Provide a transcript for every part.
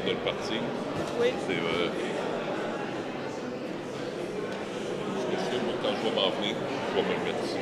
de le partir. Oui. C'est sûr, moi, quand je vais m'en venir, je vais me le mettre ici.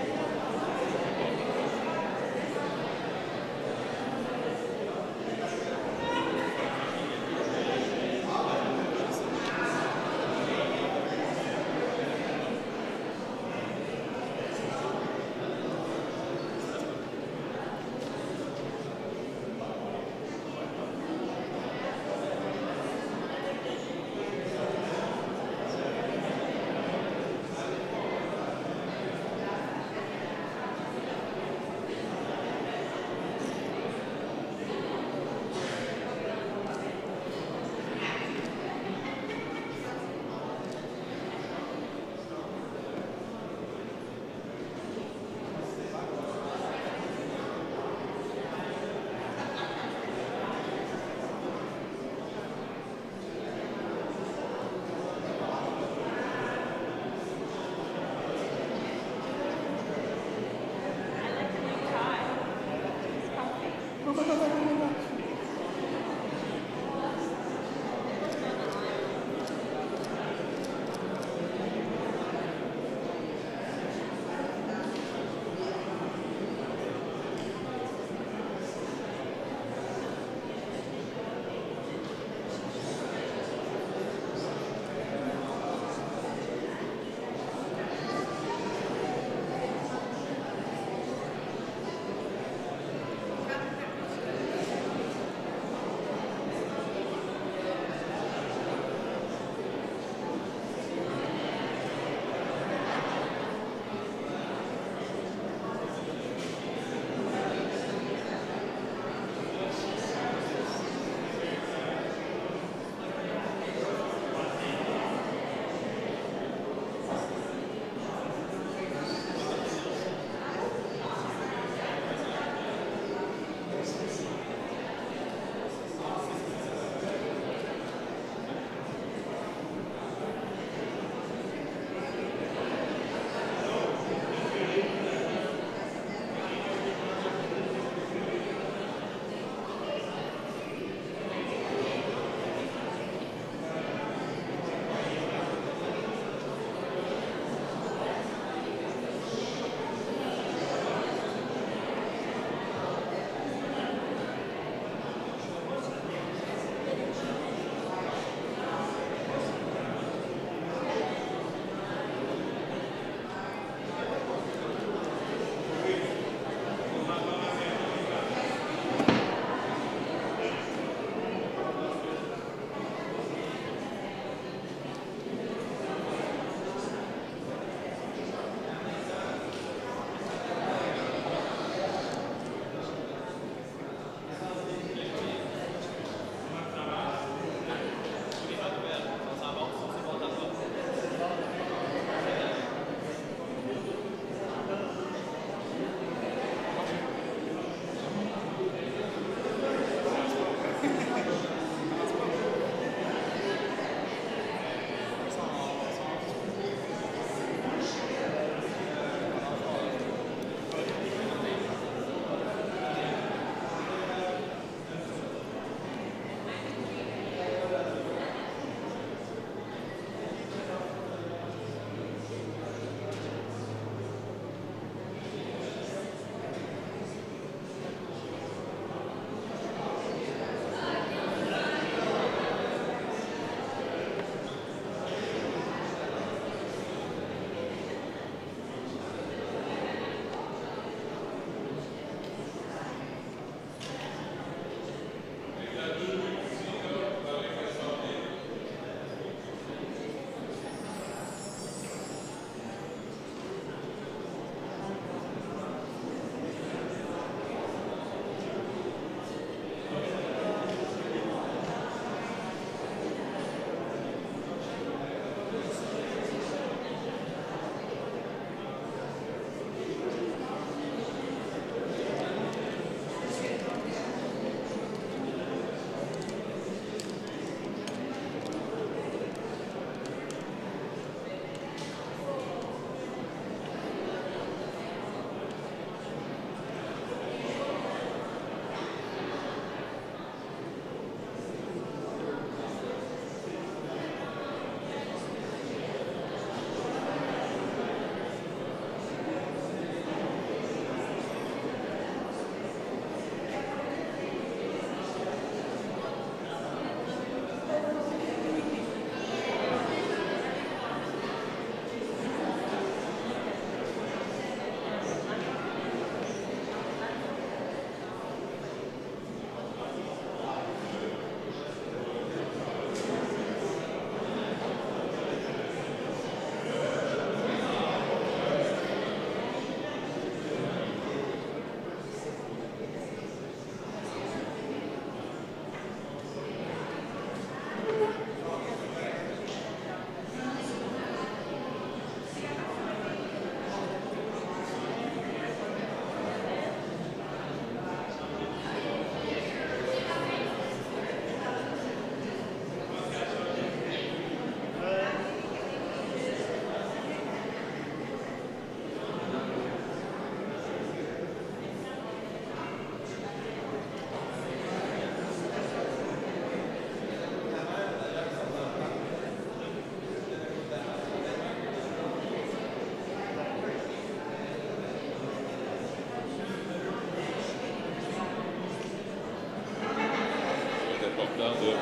temps de...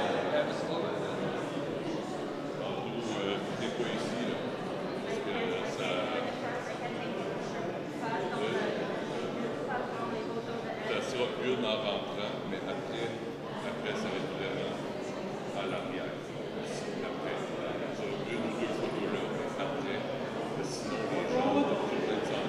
Venez pas ici, là, parce que ça sera une en rentrant, mais après ça va être vraiment à l'arrière. Après, ça va une ou deux photos là, après, sinon les gens vont peut-être s'en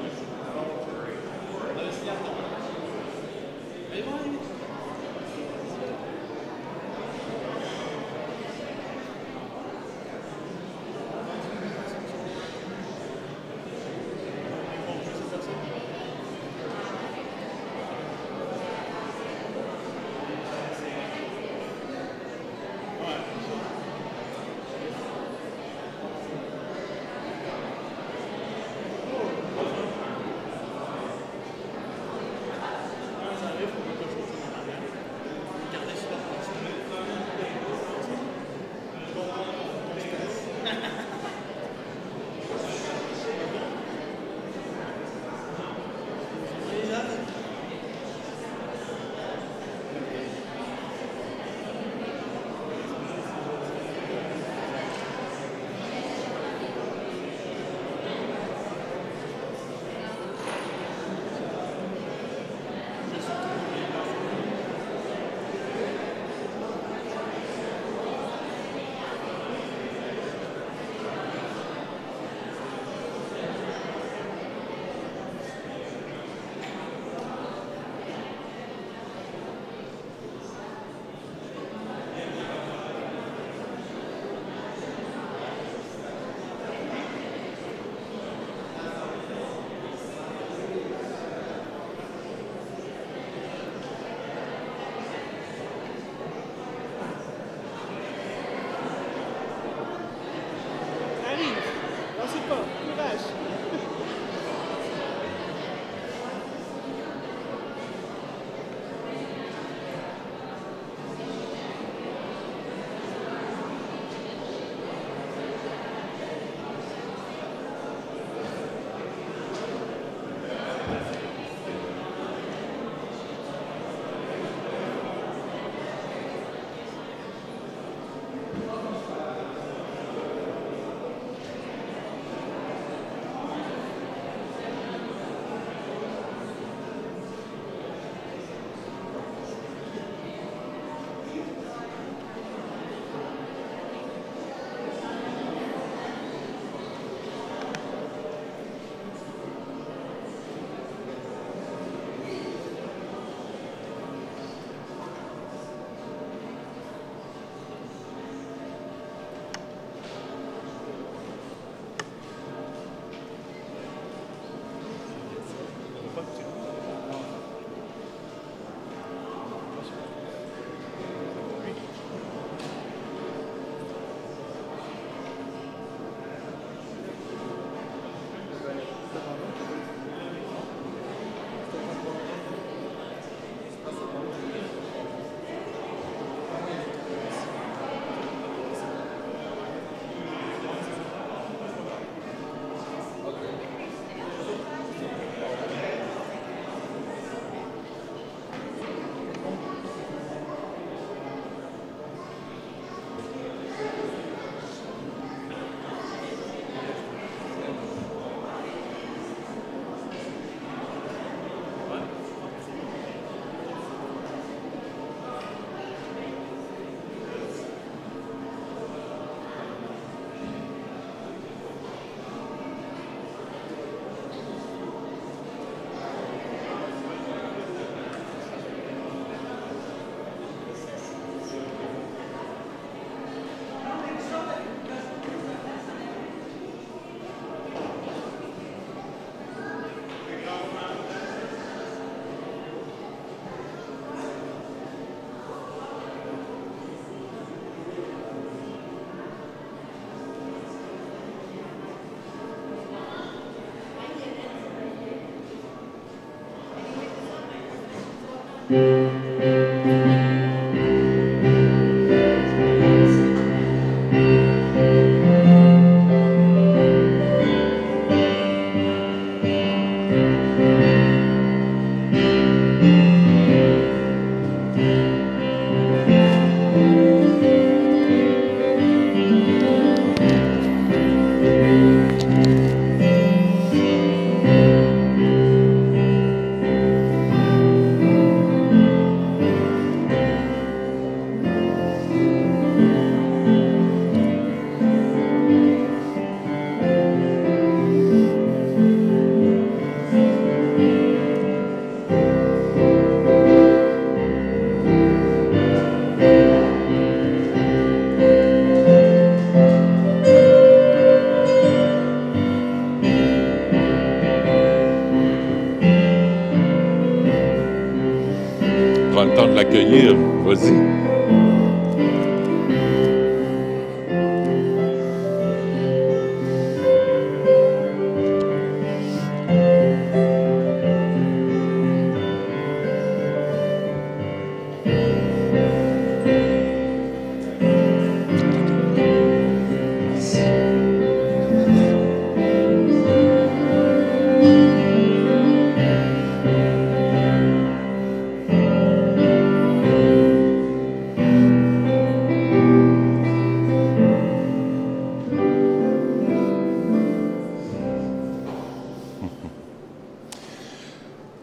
prendre le temps de l'accueillir. Vas-y.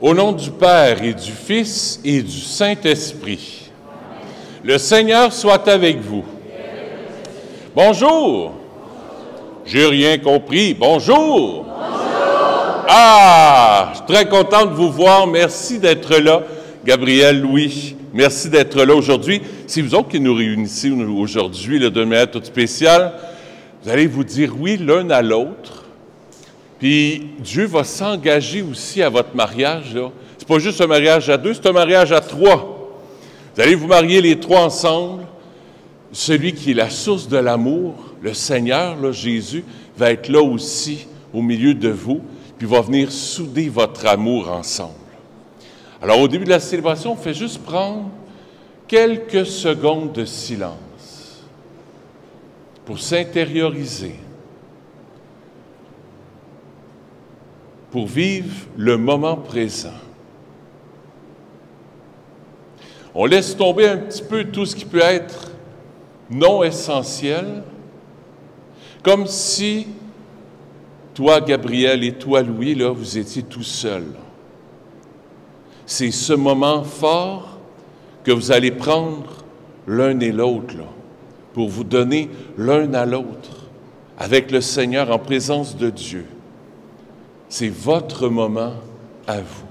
Au nom du Père et du Fils et du Saint-Esprit, le Seigneur soit avec vous. Bonjour. J'ai rien compris. Bonjour. Ah, je suis très content de vous voir. Merci d'être là. Gabriel, Louis, merci d'être là aujourd'hui. C'est vous autres qui nous réunissez aujourd'hui, de manière toute spéciale. Vous allez vous dire oui l'un à l'autre. Puis Dieu va s'engager aussi à votre mariage. Ce n'est pas juste un mariage à deux, c'est un mariage à trois. Vous allez vous marier les trois ensemble. Celui qui est la source de l'amour, le Seigneur, là, Jésus, va être là aussi au milieu de vous, puis va venir souder votre amour ensemble. Alors au début de la célébration, on fait juste prendre quelques secondes de silence pour s'intérioriser, pour vivre le moment présent. On laisse tomber un petit peu tout ce qui peut être non essentiel, comme si toi, Gabriel, et toi, Louis, là, vous étiez tout seuls. C'est ce moment fort que vous allez prendre l'un et l'autre, là, pour vous donner l'un à l'autre, avec le Seigneur en présence de Dieu. C'est votre moment à vous.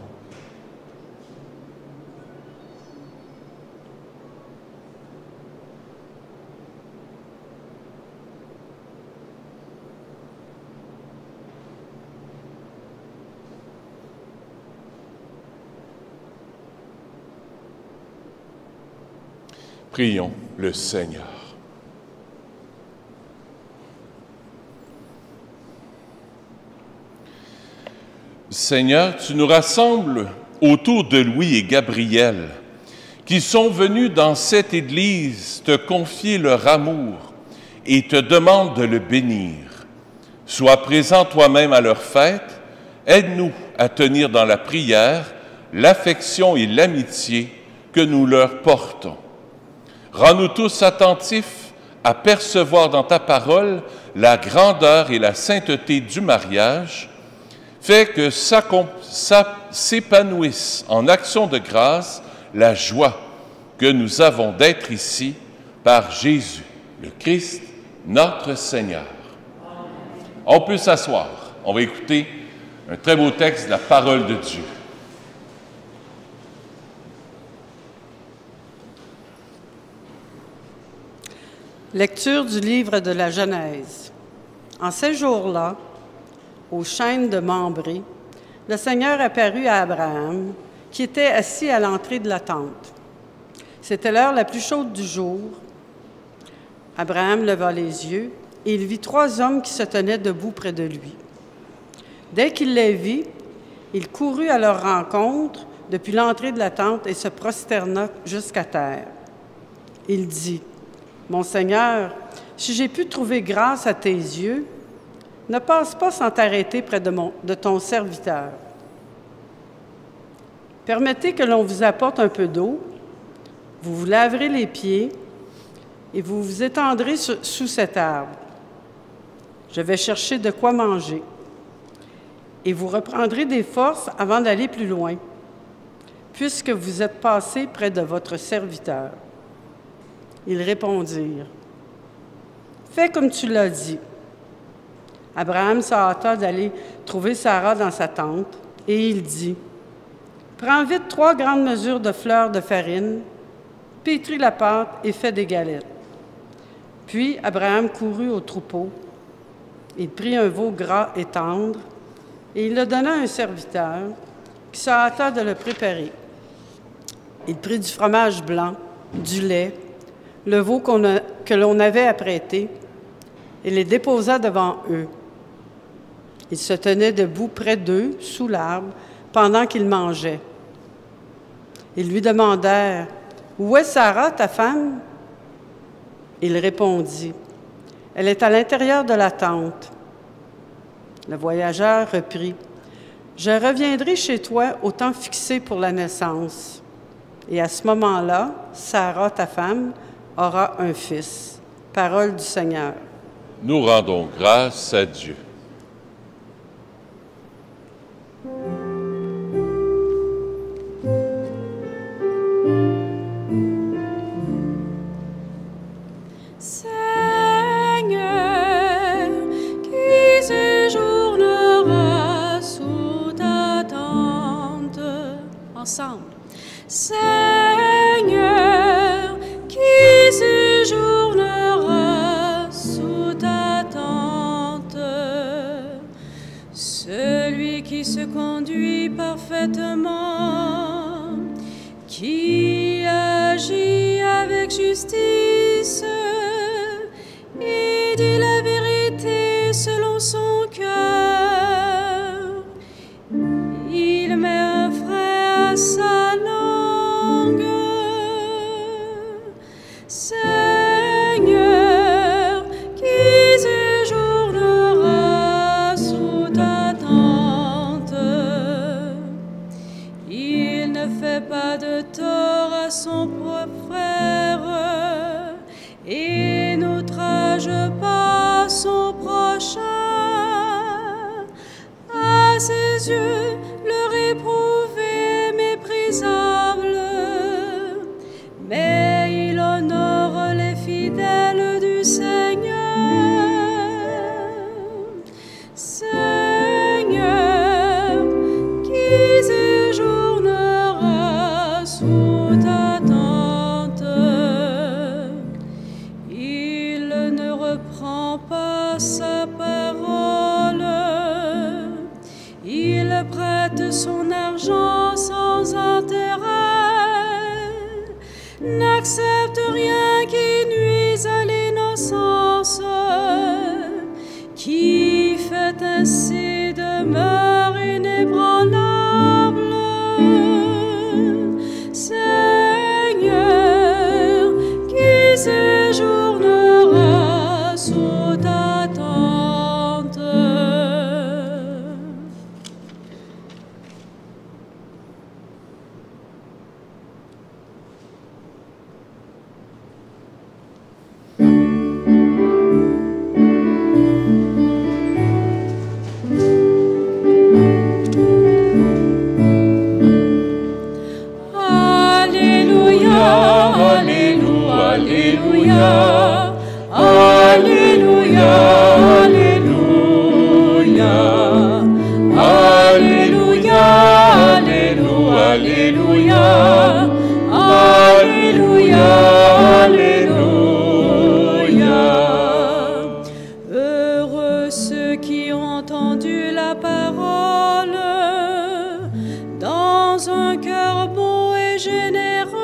Prions le Seigneur. Seigneur, tu nous rassembles autour de Louis et Gabriel, qui sont venus dans cette Église te confier leur amour et te demandent de le bénir. Sois présent toi-même à leur fête, aide-nous à tenir dans la prière l'affection et l'amitié que nous leur portons. Rends-nous tous attentifs à percevoir dans ta parole la grandeur et la sainteté du mariage. Fais que s'épanouisse en action de grâce la joie que nous avons d'être ici par Jésus, le Christ, notre Seigneur. On peut s'asseoir. On va écouter un très beau texte de la parole de Dieu. Lecture du livre de la Genèse. En ces jours-là, aux chênes de Mambré, le Seigneur apparut à Abraham, qui était assis à l'entrée de la tente. C'était l'heure la plus chaude du jour. Abraham leva les yeux et il vit 3 hommes qui se tenaient debout près de lui. Dès qu'il les vit, il courut à leur rencontre depuis l'entrée de la tente et se prosterna jusqu'à terre. Il dit, « Mon Seigneur, si j'ai pu trouver grâce à tes yeux, ne passe pas sans t'arrêter près de ton serviteur. Permettez que l'on vous apporte un peu d'eau, vous vous laverez les pieds et vous vous étendrez sous cet arbre. Je vais chercher de quoi manger et vous reprendrez des forces avant d'aller plus loin, puisque vous êtes passés près de votre serviteur. » Ils répondirent, « Fais comme tu l'as dit. » Abraham se hâta d'aller trouver Sarah dans sa tente, et il dit, « Prends vite 3 grandes mesures de fleur de farine, pétris la pâte et fais des galettes. » Puis Abraham courut au troupeau. Il prit un veau gras et tendre, et il le donna à un serviteur, qui se hâta de le préparer. il prit du fromage blanc, du lait, le veau que l'on avait apprêté, et les déposa devant eux. Il se tenait debout près d'eux, sous l'arbre, pendant qu'ils mangeaient. Ils lui demandèrent, « Où est Sarah, ta femme? » Il répondit, « Elle est à l'intérieur de la tente. » Le voyageur reprit, « Je reviendrai chez toi au temps fixé pour la naissance. Et à ce moment-là, Sarah, ta femme, aura un fils. » Parole du Seigneur. Nous rendons grâce à Dieu. Seigneur, qui séjournera sous ta tente, celui qui se conduit parfaitement, qui agit avec justice et dit la vérité selon son cœur. Il met un frein à sa langue. Seigneur, qui séjournera sous ta tente, il ne fait pas de tort à son propre frère et n'outrage pas son prochain. À ses yeux, le réprouvé méprisable, mais il honore les fidèles du Seigneur. Seigneur, qui séjournera sous ta tente, il ne reprend pas sa parole, il prête son argent sans intérêt, n'accepte rien qui nuise à l'innocence, qui fait ainsi demeure inébranlable. Seigneur, qui séjournera sous ta tente. Heureux ceux qui ont entendu la parole dans un cœur bon et généreux,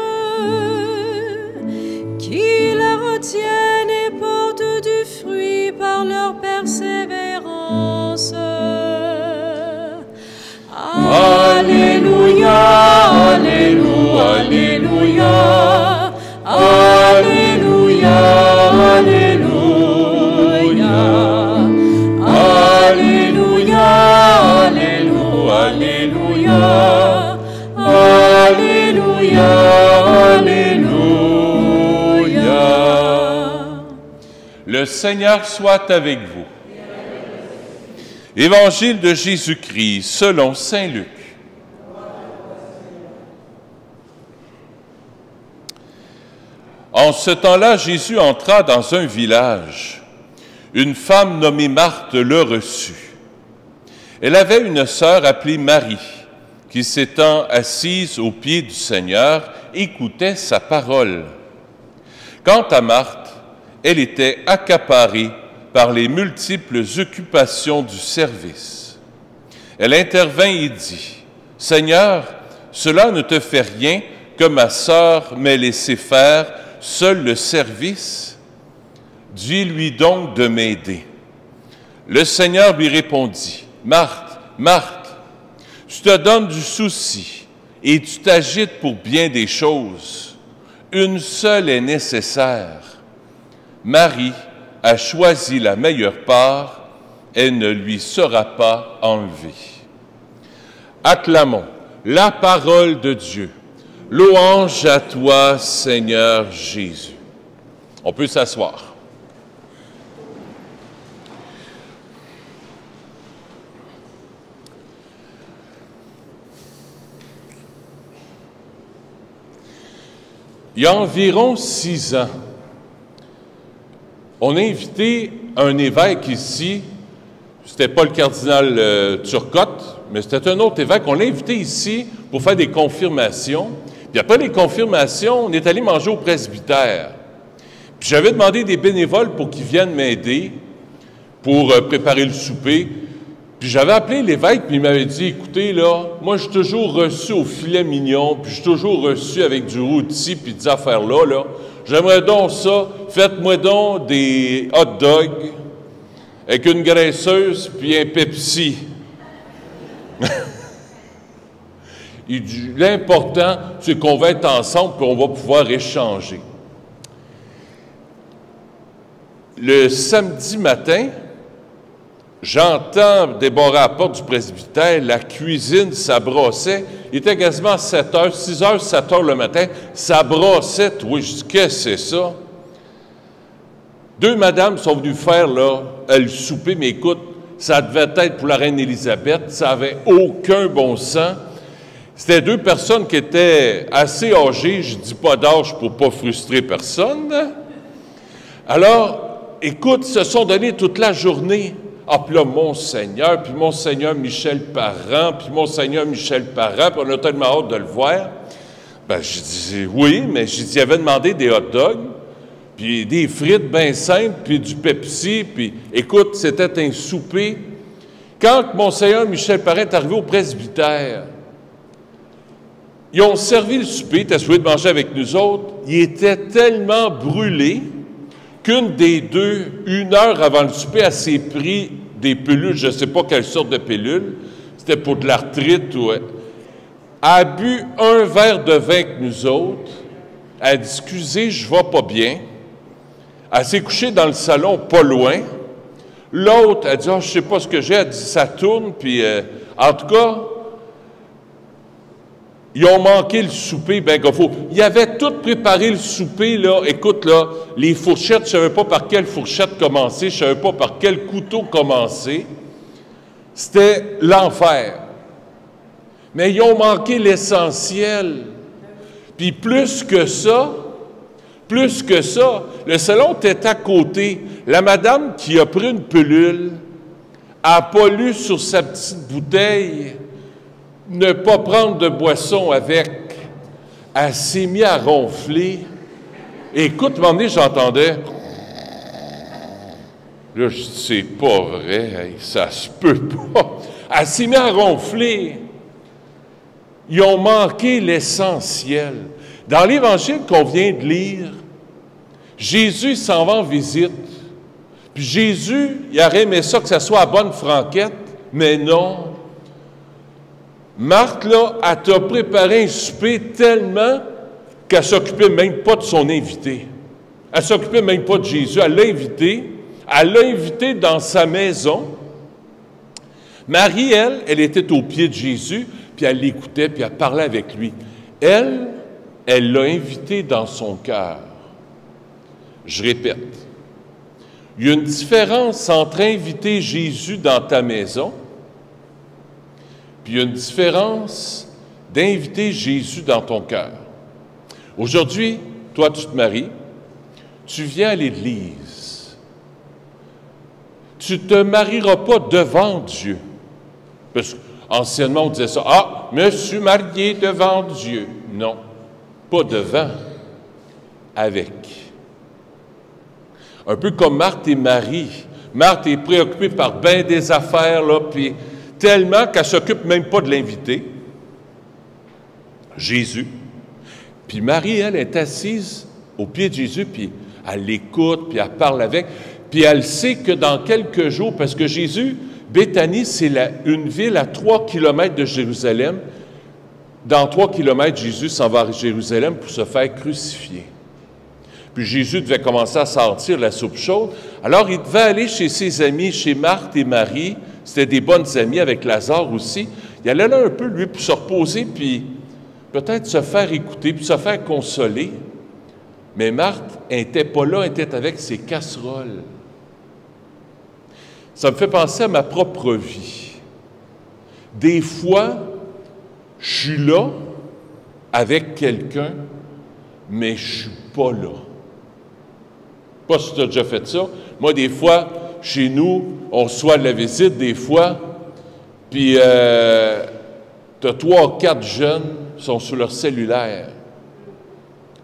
qui la retiennent et portent du fruit par leur persévérance. Alléluia, Alléluia, Alléluia, Alléluia, Alléluia, Alléluia, Alléluia, Alléluia, Alléluia. Le Seigneur soit avec vous. Évangile de Jésus-Christ selon saint Luc. En ce temps-là, Jésus entra dans un village. Une femme nommée Marthe le reçut. Elle avait une sœur appelée Marie, qui s'étant assise aux pieds du Seigneur, écoutait sa parole. Quant à Marthe, elle était accaparée par les multiples occupations du service. Elle intervint et dit, « Seigneur, cela ne te fait rien que ma sœur m'ait laissé faire seul le service? Dis-lui donc de m'aider. Le Seigneur lui répondit, Marthe, Marthe, tu te donnes du souci et tu t'agites pour bien des choses. Une seule est nécessaire. Marie a choisi la meilleure part, elle ne lui sera pas enlevée. Acclamons la parole de Dieu. Louange à toi, Seigneur Jésus. On peut s'asseoir. Il y a environ 6 ans, on a invité un évêque ici, c'était pas le cardinal Turcotte, mais c'était un autre évêque, on l'a invité ici pour faire des confirmations. Puis après les confirmations, on est allé manger au presbytère. Puis j'avais demandé des bénévoles pour qu'ils viennent m'aider pour préparer le souper. Puis j'avais appelé l'évêque, puis il m'avait dit, écoutez, là, moi, je suis toujours reçu au filet mignon, puis je suis toujours reçu avec du rôti, puis des affaires-là, là. J'aimerais donc ça, faites-moi donc des hot dogs avec une graisseuse, puis un Pepsi. Il dit, l'important, c'est qu'on va être ensemble, puis on va pouvoir échanger. Le samedi matin, j'entends débarrer à la porte du presbytère, la cuisine, ça brossait. Il était quasiment 7 heures, 6 heures, 7 heures le matin. Ça brossait, oui, je dis, qu'est-ce que c'est ça? 2 madames sont venues faire, là, le souper, mais écoute, ça devait être pour la reine Élisabeth, ça n'avait aucun bon sens. C'était 2 personnes qui étaient assez âgées, je ne dis pas d'âge pour ne pas frustrer personne. Alors, écoute, ils se sont donnés toute la journée. Ah, puis là, Monseigneur, puis Monseigneur Michel Parent, puis Monseigneur Michel Parent, puis on a tellement hâte de le voir. Ben, je disais, oui, mais j'ai dit, il avait demandé des hot dogs, puis des frites bien simples, puis du Pepsi, puis écoute, c'était un souper. Quand Monseigneur Michel Parent est arrivé au presbytère, ils ont servi le souper, ils étaient souhaités de manger avec nous autres, il était tellement brûlé qu'une des 2, 1 heure avant le souper, elle s'est pris des pilules, je ne sais pas quelle sorte de pilules, c'était pour de l'arthrite ou... Elle a bu un verre de vin que nous autres, elle a dit, excusez, je ne vais pas bien. Elle s'est couchée dans le salon, pas loin. L'autre, elle dit, oh, je ne sais pas ce que j'ai, elle dit, ça tourne, puis en tout cas, ils ont manqué le souper, ben qu'il faut. Ils avaient tout préparé le souper, là. Écoute, là, les fourchettes, je ne savais pas par quelle fourchette commencer, je ne savais pas par quel couteau commencer. C'était l'enfer. Mais ils ont manqué l'essentiel. Puis plus que ça, le salon était à côté. La madame qui a pris une pilule n'a pas lu sur sa petite bouteille ne pas prendre de boisson avec. Elle s'est mise à ronfler. Écoute, à un moment donné, j'entendais. Là, je dis, c'est pas vrai, hey, ça se peut pas. Elle s'est mise à ronfler. Ils ont manqué l'essentiel. Dans l'Évangile qu'on vient de lire, Jésus s'en va en visite. Puis Jésus, il aurait aimé ça que ça soit à bonne franquette, mais non. Marthe, là, elle t'a préparé un souper tellement qu'elle ne s'occupait même pas de son invité. Elle ne s'occupait même pas de Jésus. Elle l'a invité dans sa maison. Marie, elle était au pied de Jésus, puis elle l'écoutait, puis elle parlait avec lui. Elle l'a invité dans son cœur. Je répète, il y a une différence entre inviter Jésus dans ta maison, puis il y a une différence d'inviter Jésus dans ton cœur. Aujourd'hui, toi, tu te maries, tu viens à l'Église. Tu ne te marieras pas devant Dieu. Parce qu'anciennement, on disait ça. Ah, me suis marié devant Dieu. Non, pas devant, avec. Un peu comme Marthe et Marie. Marthe est préoccupée par bien des affaires, là, puis tellement qu'elle ne s'occupe même pas de l'inviter. Jésus. Puis Marie, elle, est assise au pied de Jésus, puis elle l'écoute, puis elle parle avec, puis elle sait que dans quelques jours, parce que Jésus, Béthanie, c'est une ville à 3 kilomètres de Jérusalem. Dans 3 kilomètres, Jésus s'en va à Jérusalem pour se faire crucifier. Puis Jésus devait commencer à sentir la soupe chaude. Alors, il devait aller chez ses amis, chez Marthe et Marie. C'était des bonnes amies avec Lazare aussi. Il allait là un peu, lui, pour se reposer, puis peut-être se faire écouter, puis se faire consoler. Mais Marthe n'était pas là, elle était avec ses casseroles. Ça me fait penser à ma propre vie. Des fois, je suis là avec quelqu'un, mais je ne suis pas là. Pas si tu as déjà fait ça. Moi, des fois, chez nous, on reçoit de la visite, des fois, puis tu as 3 ou 4 jeunes qui sont sur leur cellulaire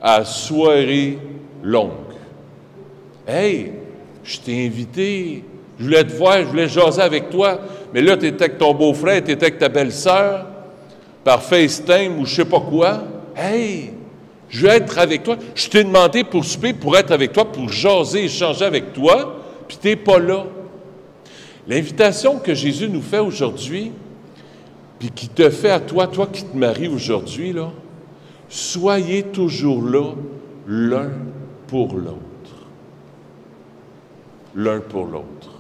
à soirée longue. Hey, je t'ai invité, je voulais te voir, je voulais jaser avec toi, mais là, tu étais avec ton beau-frère, tu étais avec ta belle-sœur, par FaceTime ou je sais pas quoi. Hey, je veux être avec toi. Je t'ai demandé pour souper, pour être avec toi, pour jaser, échanger avec toi, puis tu n'es pas là. L'invitation que Jésus nous fait aujourd'hui, puis qui te fait à toi, toi qui te maries aujourd'hui, là, soyez toujours là, l'un pour l'autre. L'un pour l'autre.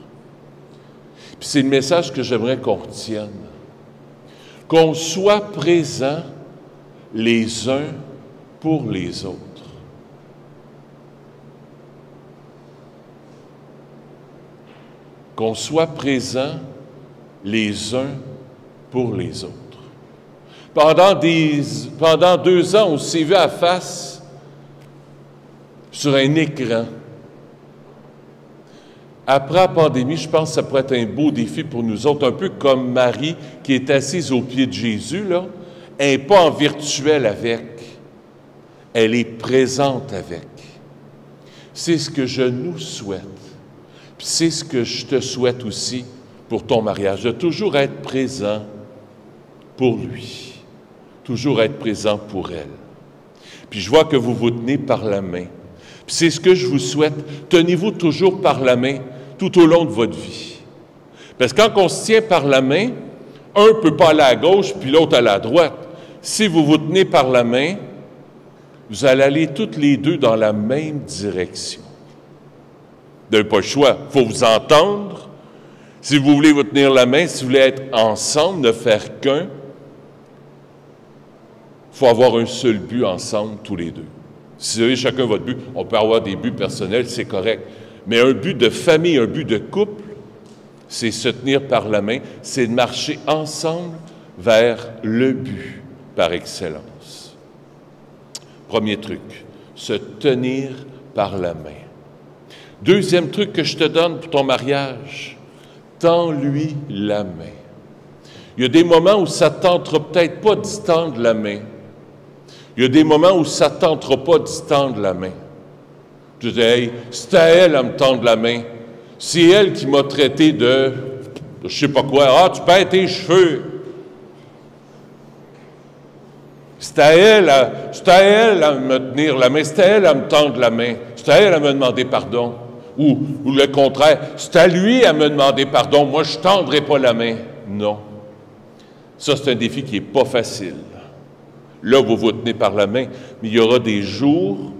Puis c'est le message que j'aimerais qu'on retienne. Qu'on soit présents les uns pour les autres. Qu'on soit présents les uns pour les autres. Pendant 2 ans, on s'est vu à face sur un écran. Après la pandémie, je pense que ça pourrait être un beau défi pour nous autres, un peu comme Marie qui est assise au pied de Jésus, là. Elle n'est pas en virtuel avec, elle est présente avec. C'est ce que je nous souhaite. Puis c'est ce que je te souhaite aussi pour ton mariage, de toujours être présent pour lui, toujours être présent pour elle. Puis je vois que vous vous tenez par la main. Puis c'est ce que je vous souhaite, tenez-vous toujours par la main tout au long de votre vie. Parce que quand on se tient par la main, un ne peut pas aller à gauche, puis l'autre aller à droite. Si vous vous tenez par la main, vous allez aller toutes les deux dans la même direction. Vous n'avez pas le choix, il faut vous entendre. Si vous voulez vous tenir la main, si vous voulez être ensemble, ne faire qu'un, il faut avoir un seul but ensemble, tous les deux. Si vous avez chacun votre but, on peut avoir des buts personnels, c'est correct. Mais un but de famille, un but de couple, c'est se tenir par la main, c'est de marcher ensemble vers le but par excellence. Premier truc, se tenir par la main. Deuxième truc que je te donne pour ton mariage, tends-lui la main. Il y a des moments où ça ne tentera peut-être pas d'y tendre la main. Il y a des moments où ça ne tentera pas d'y tendre la main. Je dis, hey, c'est à elle à me tendre la main. C'est elle qui m'a traité de je sais pas quoi. Ah, tu perds tes cheveux. C'est à elle à me tenir la main. C'est à elle à me tendre la main. C'est à elle à me demander pardon. Ou le contraire, c'est à lui à me demander pardon. Moi, je ne tendrai pas la main. Non. Ça, c'est un défi qui n'est pas facile. Là, vous vous tenez par la main, mais il y aura des jours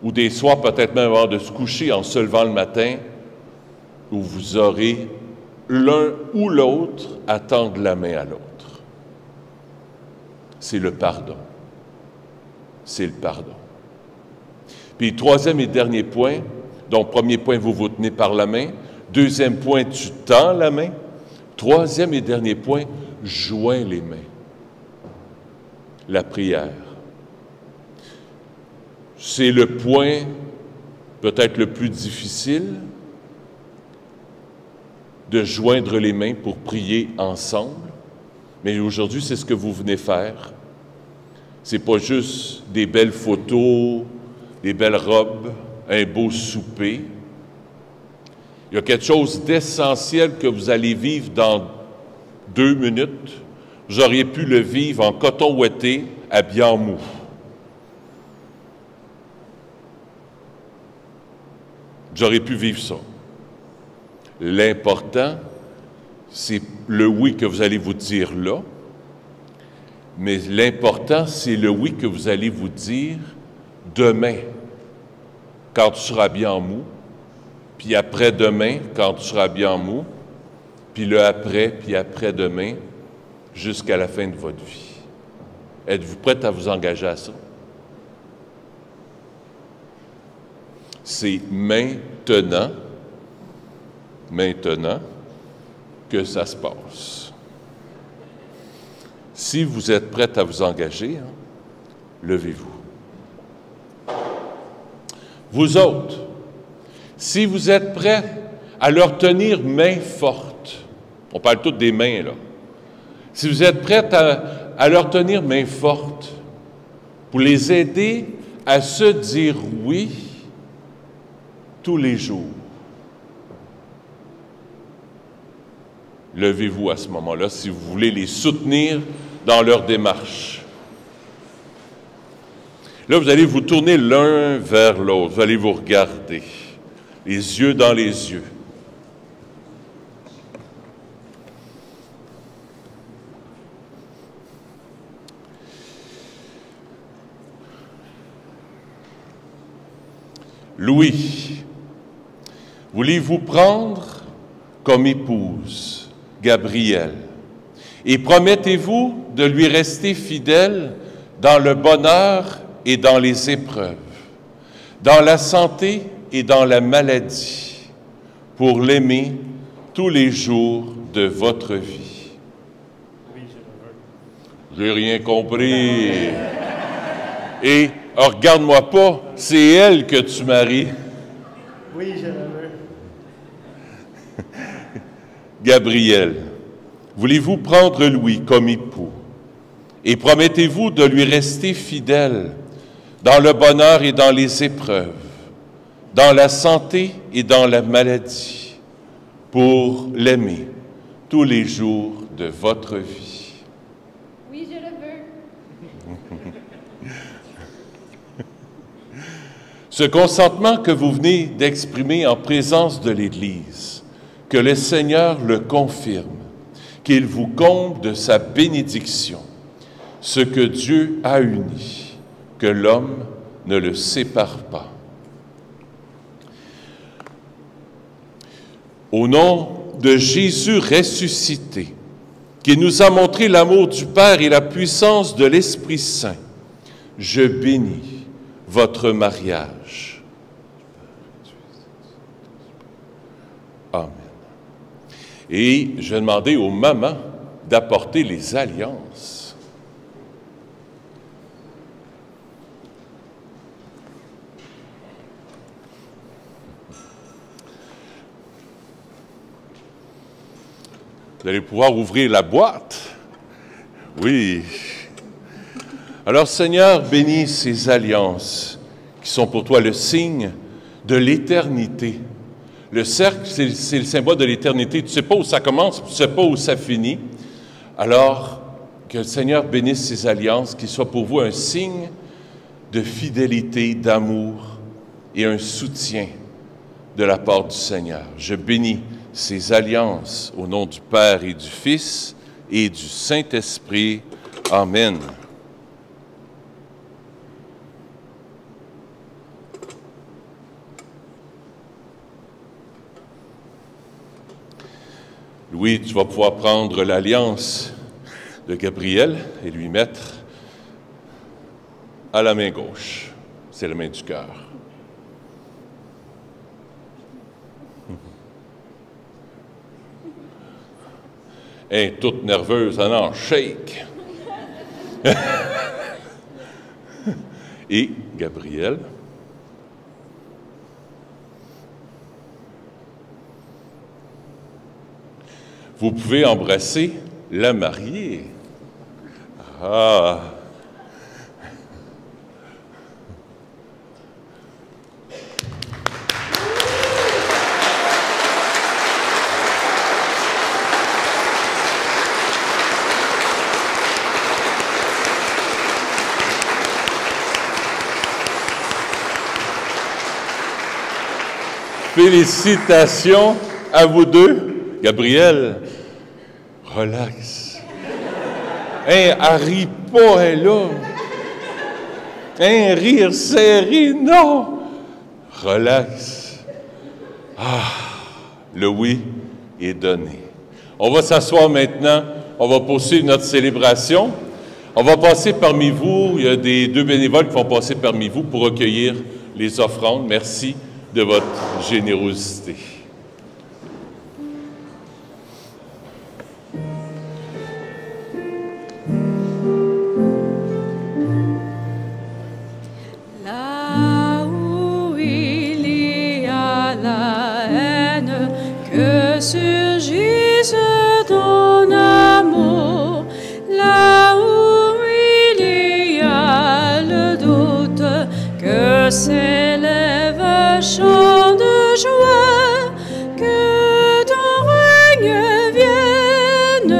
ou des soirs, peut-être même avant de se coucher, en se levant le matin, où vous aurez l'un ou l'autre à tendre la main à l'autre. C'est le pardon. C'est le pardon. Puis, troisième et dernier point, donc premier point, vous vous tenez par la main. Deuxième point, tu tends la main. Troisième et dernier point, joins les mains. La prière. C'est le point peut-être le plus difficile de joindre les mains pour prier ensemble. Mais aujourd'hui, c'est ce que vous venez faire. Ce n'est pas juste des belles photos, des belles robes, un beau souper. Il y a quelque chose d'essentiel que vous allez vivre dans 2 minutes. Vous auriez pu le vivre en coton ouaté, habillé en mou. J'aurais pu vivre ça. L'important, c'est le oui que vous allez vous dire là, mais l'important, c'est le oui que vous allez vous dire demain, quand tu seras bien en mou, puis après-demain, quand tu seras bien en mou, puis le après, puis après-demain, jusqu'à la fin de votre vie. Êtes-vous prête à vous engager à ça? C'est maintenant que ça se passe. Si vous êtes prête à vous engager, levez-vous. Vous autres, si vous êtes prêts à leur tenir main forte, on parle tous des mains, là. Si vous êtes prêts à leur tenir main forte pour les aider à se dire oui tous les jours, levez-vous à ce moment-là si vous voulez les soutenir dans leur démarche. Là, vous allez vous tourner l'un vers l'autre, vous allez vous regarder, les yeux dans les yeux. Louis, voulez-vous prendre comme épouse Gabrielle et promettez-vous de lui rester fidèle dans le bonheur et dans les épreuves, dans la santé et dans la maladie, pour l'aimer tous les jours de votre vie? Oui, je le veux. J'ai rien compris. Et regarde-moi pas, c'est elle que tu maries. Oui, je le veux. Gabrielle, voulez-vous prendre Louis comme époux et promettez-vous de lui rester fidèle dans le bonheur et dans les épreuves, dans la santé et dans la maladie, pour l'aimer tous les jours de votre vie? Oui, je le veux. Ce consentement que vous venez d'exprimer en présence de l'Église, que le Seigneur le confirme, qu'il vous comble de sa bénédiction, ce que Dieu a uni, que l'homme ne le sépare pas. Au nom de Jésus ressuscité, qui nous a montré l'amour du Père et la puissance de l'Esprit Saint, je bénis votre mariage. Amen. Et je vais demander aux mamans d'apporter les alliances. Vous allez pouvoir ouvrir la boîte. Oui. Alors, Seigneur, bénis ces alliances qui sont pour toi le signe de l'éternité. Le cercle, c'est le symbole de l'éternité. Tu ne sais pas où ça commence, tu ne sais pas où ça finit. Alors, que le Seigneur bénisse ces alliances, qui soient pour vous un signe de fidélité, d'amour et un soutien de la part du Seigneur. Je bénis ces alliances au nom du Père et du Fils et du Saint-Esprit. Amen. Louis, tu vas pouvoir prendre l'alliance de Gabrielle et lui mettre à la main gauche. C'est la main du cœur. Elle est toute nerveuse, elle en shake. Et Gabrielle. Vous pouvez embrasser la mariée. Ah! Félicitations à vous deux. Gabriel, relax. Hein, elle rit pas, elle, là. Un rire serré, non. Relax. Ah, le oui est donné. On va s'asseoir maintenant. On va poursuivre notre célébration. On va passer parmi vous. Il y a deux bénévoles qui vont passer parmi vous pour recueillir les offrandes. Merci de votre générosité. Là où il y a la haine, que surgisse ton amour. Là où il y a le doute, que s'élève un chant de joie, que ton règne vienne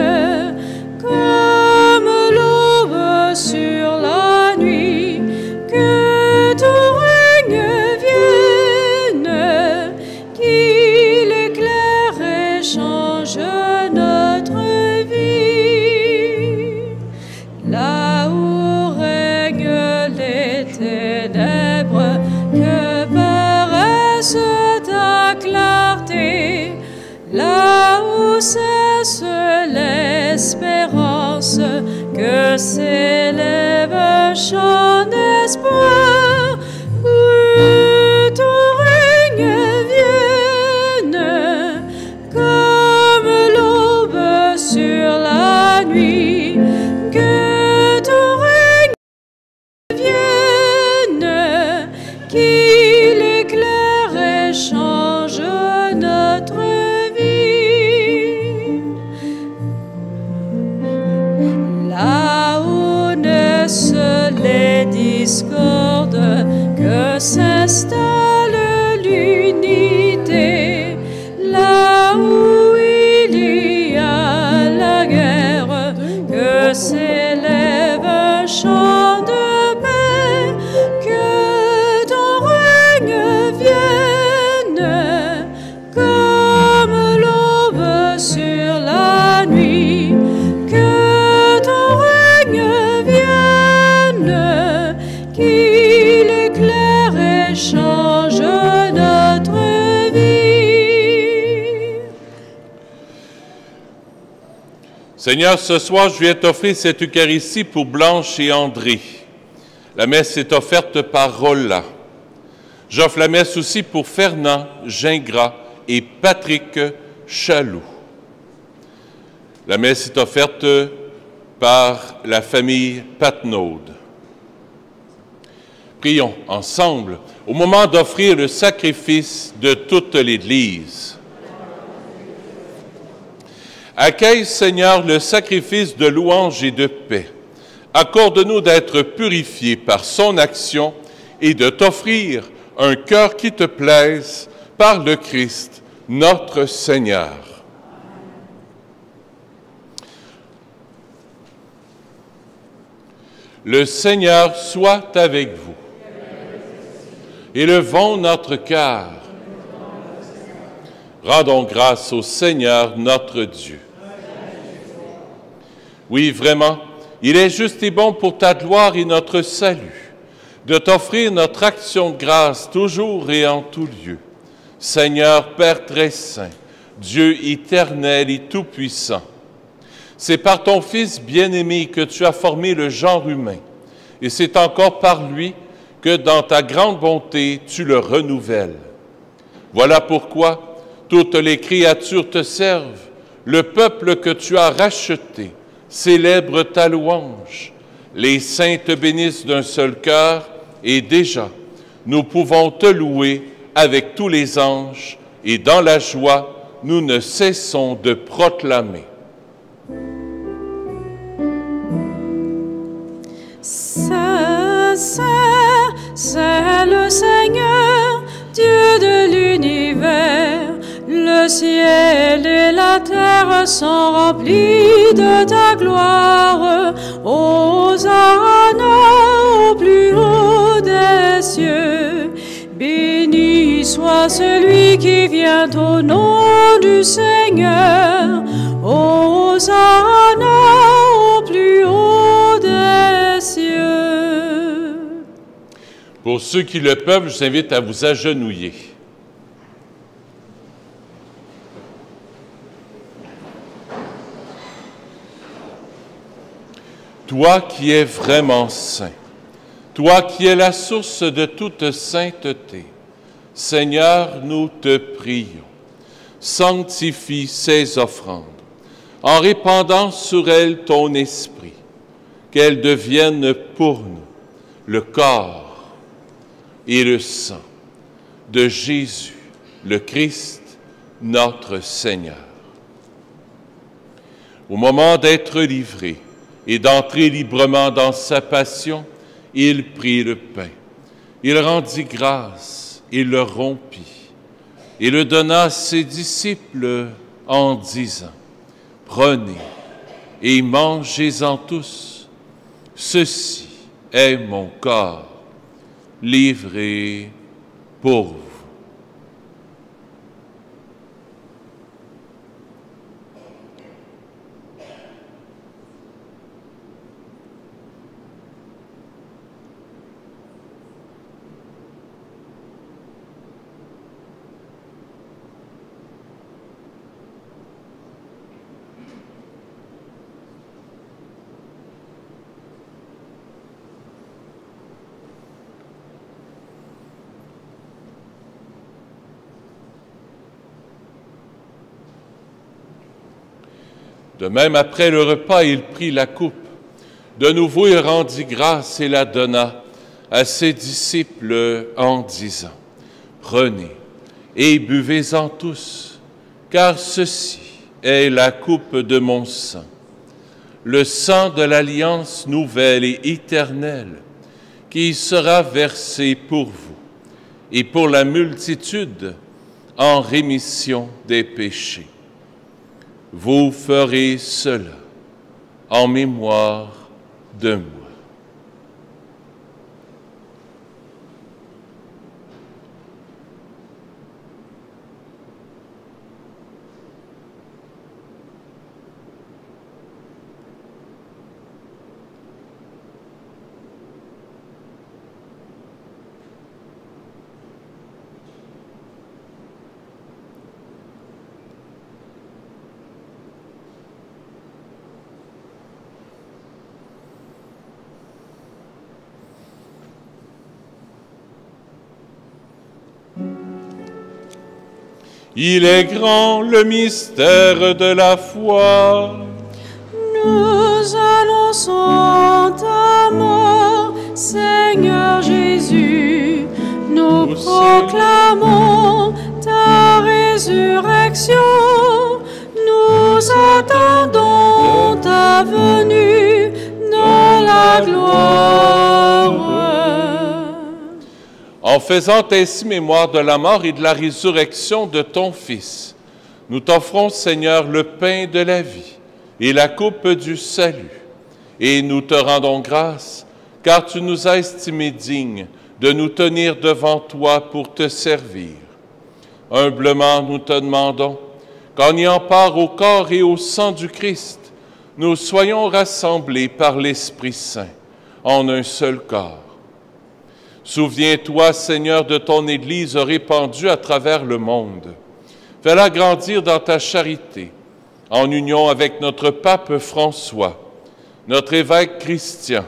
comme l'aube sur la nuit, que ton règne vienne, qu'il éclaire et change notre vie. Là où règnent les ténèbres, que paraisse ta clarté, là où cesse l'espérance, que s'élève un chant d'espoir, que ton règne vienne comme l'aube sur la nuit, que ton règne vienne, qu'il éclaire et change notre vie. Là où naissent les discordes, que s'installe l'unité. Là où il y a la guerre, que s'élève un chant de paix, que ton règne vienne comme l'aube sur la nuit, que ton règne vienne, qu'il éclaire et change notre vie. Seigneur, ce soir, je viens t'offrir cette Eucharistie pour Blanche et André. La messe est offerte par Rolla. J'offre la messe aussi pour Fernand Gingras et Patrick Chaloux. La messe est offerte par la famille Patnaud. Prions ensemble au moment d'offrir le sacrifice de toute l'Église. Accueille, Seigneur, le sacrifice de louange et de paix. Accorde-nous d'être purifiés par son action et de t'offrir un cœur qui te plaise par le Christ, notre Seigneur. Le Seigneur soit avec vous. Élevons notre cœur. Rendons grâce au Seigneur notre Dieu. Oui, vraiment, il est juste et bon pour ta gloire et notre salut, de t'offrir notre action de grâce toujours et en tout lieu. Seigneur Père très saint, Dieu éternel et tout-puissant, c'est par ton Fils bien-aimé que tu as formé le genre humain, et c'est encore par lui que dans ta grande bonté tu le renouvelles. Voilà pourquoi toutes les créatures te servent, le peuple que tu as racheté célèbre ta louange. Les saints te bénissent d'un seul cœur, et déjà, nous pouvons te louer avec tous les anges, et dans la joie, nous ne cessons de proclamer. Saint, Saint, c'est le Seigneur, Dieu de l'univers. Le ciel et la terre sont remplis de ta gloire. Hosanna au plus haut des cieux. Béni soit celui qui vient au nom du Seigneur. Hosanna au plus haut des cieux. Pour ceux qui le peuvent, je vous invite à vous agenouiller. Toi qui es vraiment saint, toi qui es la source de toute sainteté, Seigneur, nous te prions, sanctifie ces offrandes, en répandant sur elles ton esprit, qu'elles deviennent pour nous le corps et le sang de Jésus, le Christ, notre Seigneur. Au moment d'être livré et d'entrer librement dans sa passion, il prit le pain, il rendit grâce, il le rompit, et le donna à ses disciples en disant, « Prenez et mangez-en tous, ceci est mon corps, livré pour vous. » De même, après le repas, il prit la coupe. De nouveau, il rendit grâce et la donna à ses disciples en disant, « Prenez et buvez-en tous, car ceci est la coupe de mon sang, le sang de l'alliance nouvelle et éternelle, qui sera versé pour vous et pour la multitude en rémission des péchés. Vous ferez cela en mémoire de moi. » Il est grand le mystère de la foi. Nous annonçons ta mort, Seigneur Jésus. Nous proclamons ta résurrection. Nous attendons ta venue dans la gloire. En faisant ainsi mémoire de la mort et de la résurrection de ton Fils, nous t'offrons, Seigneur, le pain de la vie et la coupe du salut. Et nous te rendons grâce, car tu nous as estimés dignes de nous tenir devant toi pour te servir. Humblement, nous te demandons qu'en ayant part au corps et au sang du Christ, nous soyons rassemblés par l'Esprit Saint en un seul corps. Souviens-toi, Seigneur, de ton Église répandue à travers le monde. Fais-la grandir dans ta charité, en union avec notre pape François, notre évêque Christian,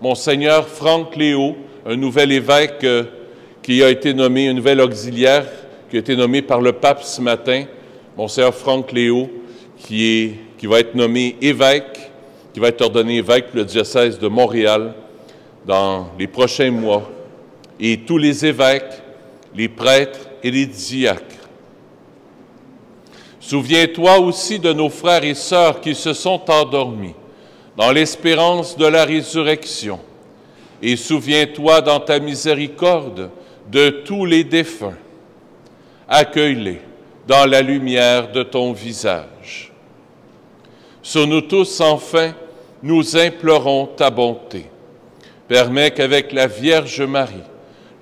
Monseigneur Franck Léo, un nouvel évêque qui a été nommé, un nouvel auxiliaire qui a été nommé par le pape ce matin, Monseigneur Franck Léo, qui va être nommé évêque, qui va être ordonné évêque pour le diocèse de Montréal dans les prochains mois, et tous les évêques, les prêtres et les diacres. Souviens-toi aussi de nos frères et sœurs qui se sont endormis dans l'espérance de la résurrection, et souviens-toi dans ta miséricorde de tous les défunts. Accueille-les dans la lumière de ton visage. Sur nous tous, enfin, nous implorons ta bonté. Permets qu'avec la Vierge Marie,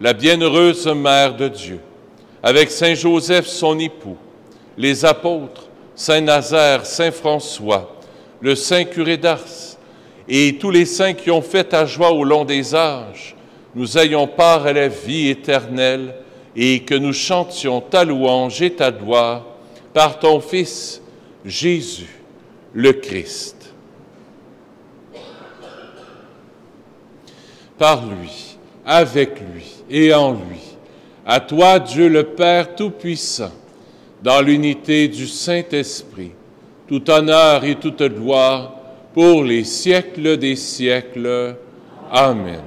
la bienheureuse Mère de Dieu, avec Saint Joseph, son époux, les apôtres, Saint Nazaire, Saint François, le Saint curé d'Ars, et tous les saints qui ont fait ta joie au long des âges, nous ayons part à la vie éternelle et que nous chantions ta louange et ta gloire par ton Fils, Jésus, le Christ. Par lui, avec lui et en lui, à toi, Dieu le Père Tout-Puissant, dans l'unité du Saint-Esprit, tout honneur et toute gloire pour les siècles des siècles. Amen.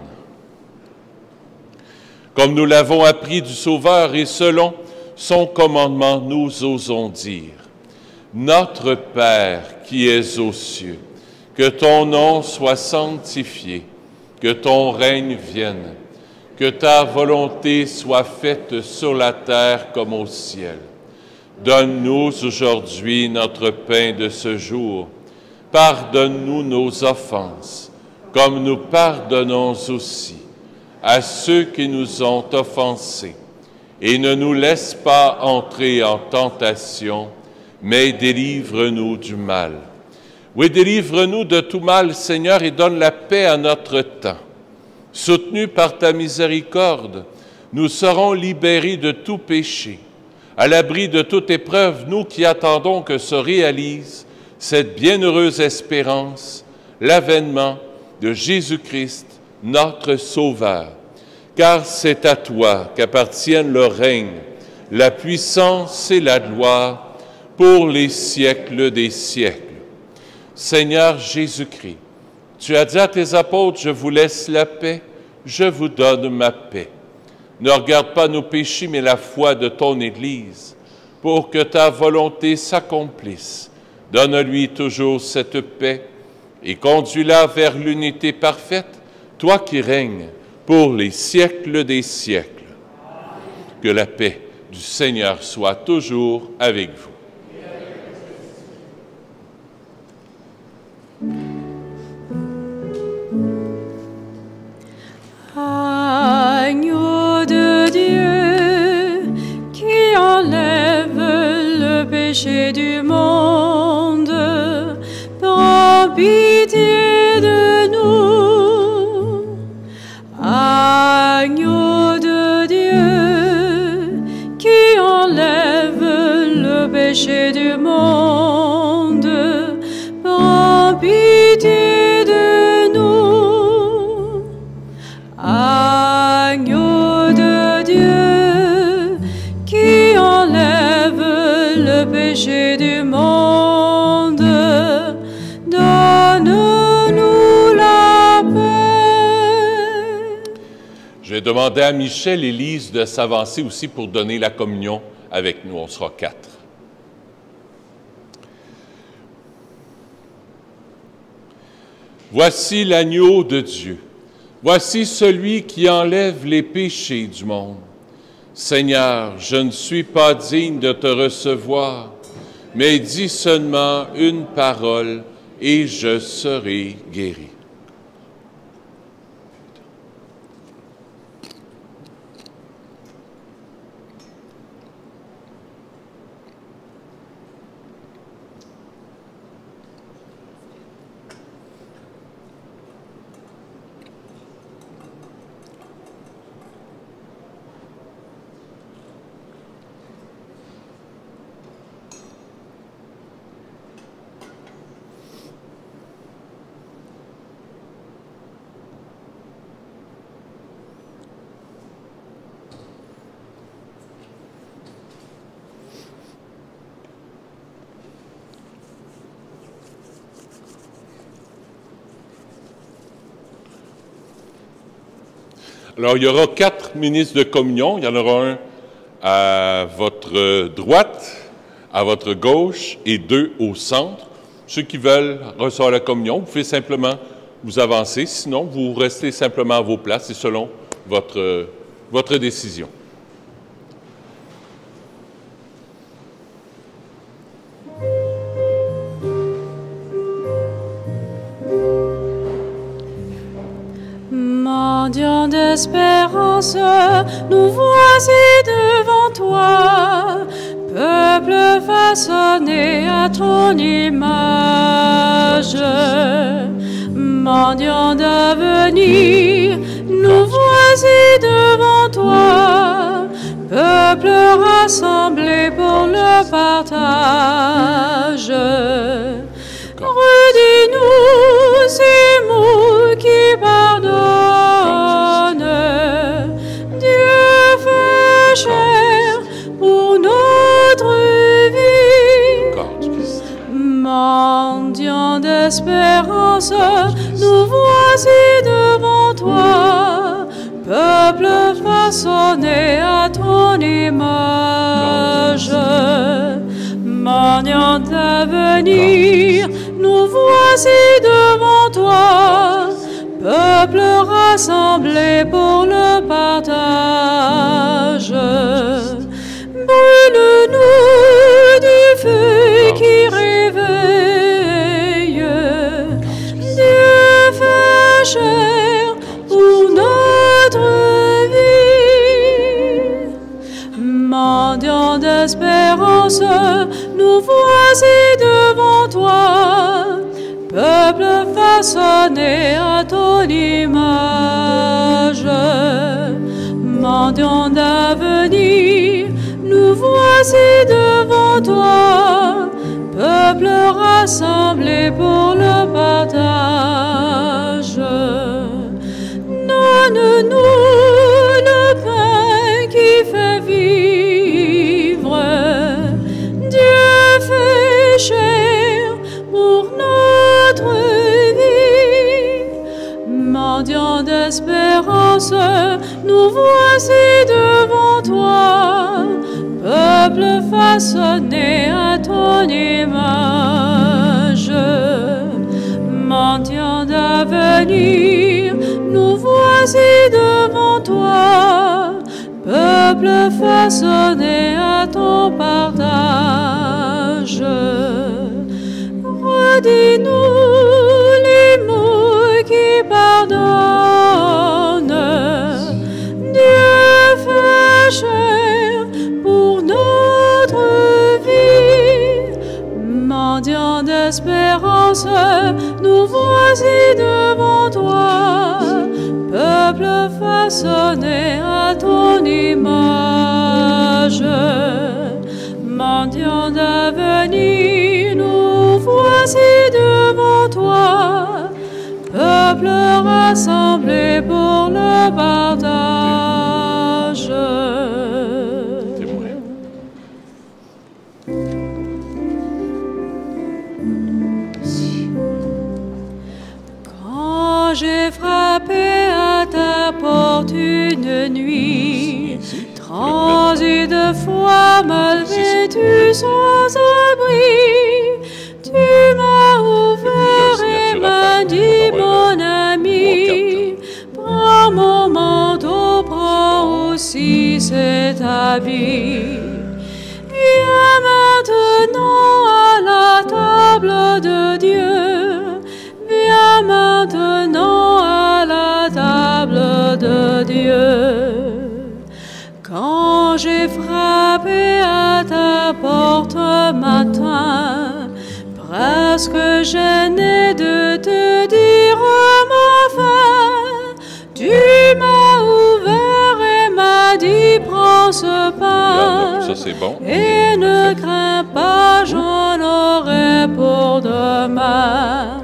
Comme nous l'avons appris du Sauveur et selon son commandement, nous osons dire: Notre Père qui es aux cieux, que ton nom soit sanctifié, que ton règne vienne, que ta volonté soit faite sur la terre comme au ciel. Donne-nous aujourd'hui notre pain de ce jour. Pardonne-nous nos offenses, comme nous pardonnons aussi à ceux qui nous ont offensés. Et ne nous laisse pas entrer en tentation, mais délivre-nous du mal. Oui, délivre-nous de tout mal, Seigneur, et donne la paix à notre temps. Soutenus par ta miséricorde, nous serons libérés de tout péché. À l'abri de toute épreuve, nous qui attendons que se réalise cette bienheureuse espérance, l'avènement de Jésus-Christ, notre Sauveur. Car c'est à toi qu'appartiennent le règne, la puissance et la gloire pour les siècles des siècles. Seigneur Jésus-Christ, tu as dit à tes apôtres, je vous laisse la paix, je vous donne ma paix. Ne regarde pas nos péchés, mais la foi de ton Église, pour que ta volonté s'accomplisse. Donne-lui toujours cette paix et conduis-la vers l'unité parfaite, toi qui règnes pour les siècles des siècles. Que la paix du Seigneur soit toujours avec vous. Agneau de Dieu qui enlève le péché du monde, prends pitié de nous. Agneau de Dieu qui enlève le péché du monde, prends pitié de nous. Agneau de Dieu qui enlève le péché du monde, donne-nous la paix. Je vais demander à Michel et Lise de s'avancer aussi pour donner la communion avec nous. On sera 4. Voici l'agneau de Dieu. Voici celui qui enlève les péchés du monde. Seigneur, je ne suis pas digne de te recevoir, mais dis seulement une parole et je serai guéri. Alors, il y aura 4 ministres de communion. Il y en aura un à votre droite, à votre gauche et 2 au centre. Ceux qui veulent recevoir la communion, vous pouvez simplement vous avancer. Sinon, vous restez simplement à vos places. C'est selon votre décision. Ma Mendiants d'espérance, nous voici devant toi, peuple façonné à ton image. Mendiants d'avenir, nous voici devant toi, peuple rassemblé pour le partage. Redis-nous ces mots qui pardonnent. Dieu fait chair pour notre vie. Mendiants d'espérance, nous voici devant toi, peuple façonné à ton image. Mendiants d'avenir, nous voici devant toi, peuple rassemblé pour le partage. Brûle-nous du feu qui réveille. Dieu fait chair pour notre vie. Mendiants d'espérance, nous voici devant toi, peuple façonné à ton image. Mendiants d'avenir, nous voici devant toi, peuple rassemblé pour le partage. Donne-nous le pain qui fait vivre. Dieu fait chair pour notre vie. Mendiants d'espérance, nous voici devant toi, peuple façonné à ton image. Mendiants d'avenir, nous voici devant toi, peuple façonné à ton partage. Redis-nous les mots qui pardonnent. Dieu fait chair pour notre vie. Mendiants d'espérance, nous voici devant toi, peuple façonné à ton image. Mendiants d'avenir, nous voici devant toi, peuple rassemblé pour le partage. Quand j'ai frappé à ta porte une nuit, transi de foi, malgré-tu sans abri, tu m'as ouvert et m'as dit, mon ami, prends mon manteau, prends aussi cet habit. Viens maintenant à la table de Dieu, viens maintenant à la table de Dieu. Quand j'ai frappé à ta porte un matin, presque gêné de te dire ma fin, tu m'as ouvert et m'as dit prends ce pain. Ça, c'est bon. Et ne crains pas, j'en aurai pour demain.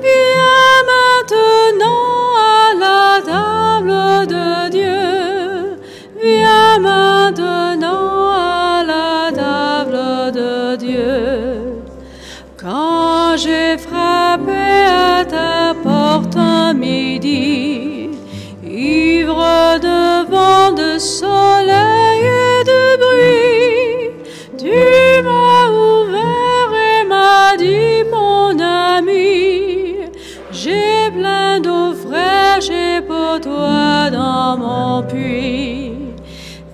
Viens maintenant à la table de Dieu. Viens maintenant à la table de Dieu. Quand j'ai frappé à ta porte un midi, ivre de vent, de soleil et de bruit, tu m'as ouvert et m'as dit, mon ami, j'ai plein d'eau fraîche et pour toi dans mon puits.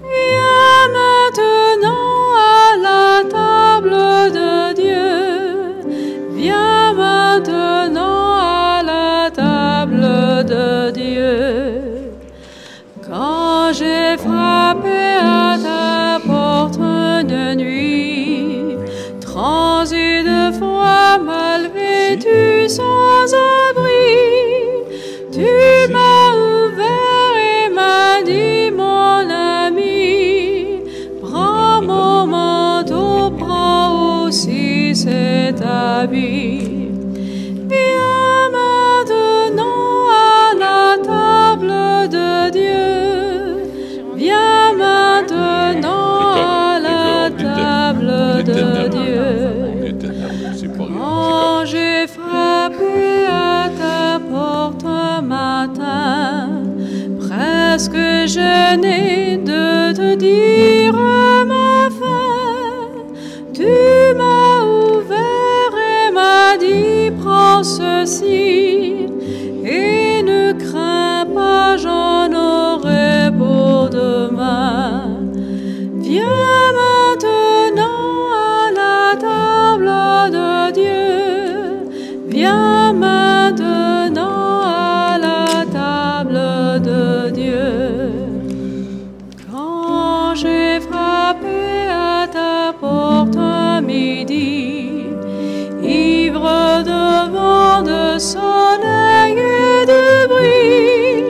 Viens maintenant à la table de Dieu. Viens maintenant à la table de le soleil et du bruit.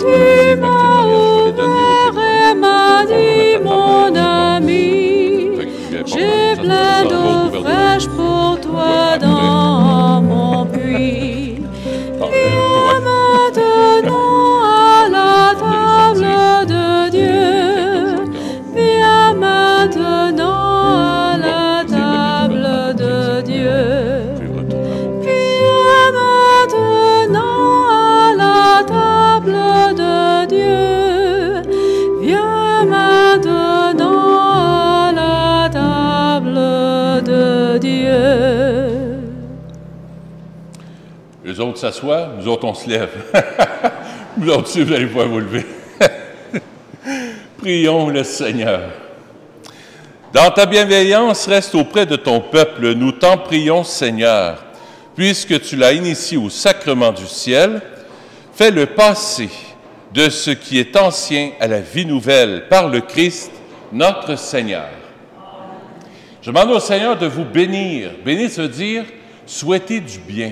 Tu m'as ouvert et m'as dit, mon ami, j'ai plein d'eau fraîche pour toi dans mon puits. Viens maintenant à la table de Dieu. Viens maintenant à la table de Dieu. Viens maintenant à la table de Dieu. Viens maintenant à la table de Dieu. Les autres s'assoient, nous autres on se lève. Vous autres aussi, vous allez pouvoir vous lever. Prions le Seigneur. Dans ta bienveillance, reste auprès de ton peuple. Nous t'en prions, Seigneur. Puisque tu l'as initié au sacrement du ciel, fais-le passer de ce qui est ancien à la vie nouvelle par le Christ, notre Seigneur. Je demande au Seigneur de vous bénir. Bénir, ça veut dire souhaiter du bien.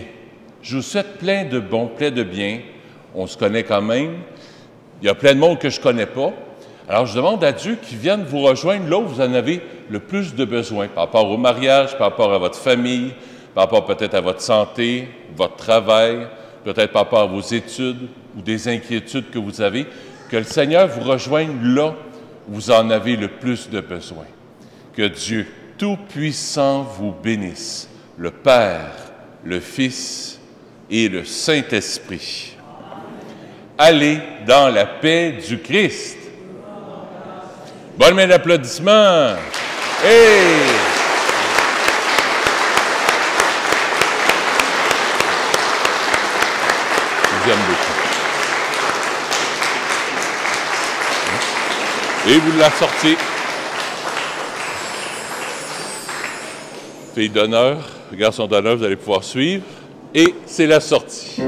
Je vous souhaite plein de bons, plein de bien. On se connaît quand même. Il y a plein de monde que je ne connais pas. Alors, je demande à Dieu qu'il vienne vous rejoindre là où vous en avez le plus de besoin, par rapport au mariage, par rapport à votre famille, par rapport peut-être à votre santé, votre travail, peut-être par rapport à vos études ou des inquiétudes que vous avez. Que le Seigneur vous rejoigne là où vous en avez le plus de besoin. Que Dieu Tout-Puissant vous bénisse, le Père, le Fils et le Saint-Esprit. Allez dans la paix du Christ. Bonne main d'applaudissements. Hey! Je vous aime beaucoup. Et vous la sortez. Fille d'honneur, garçon d'honneur, vous allez pouvoir suivre. Et c'est la sortie.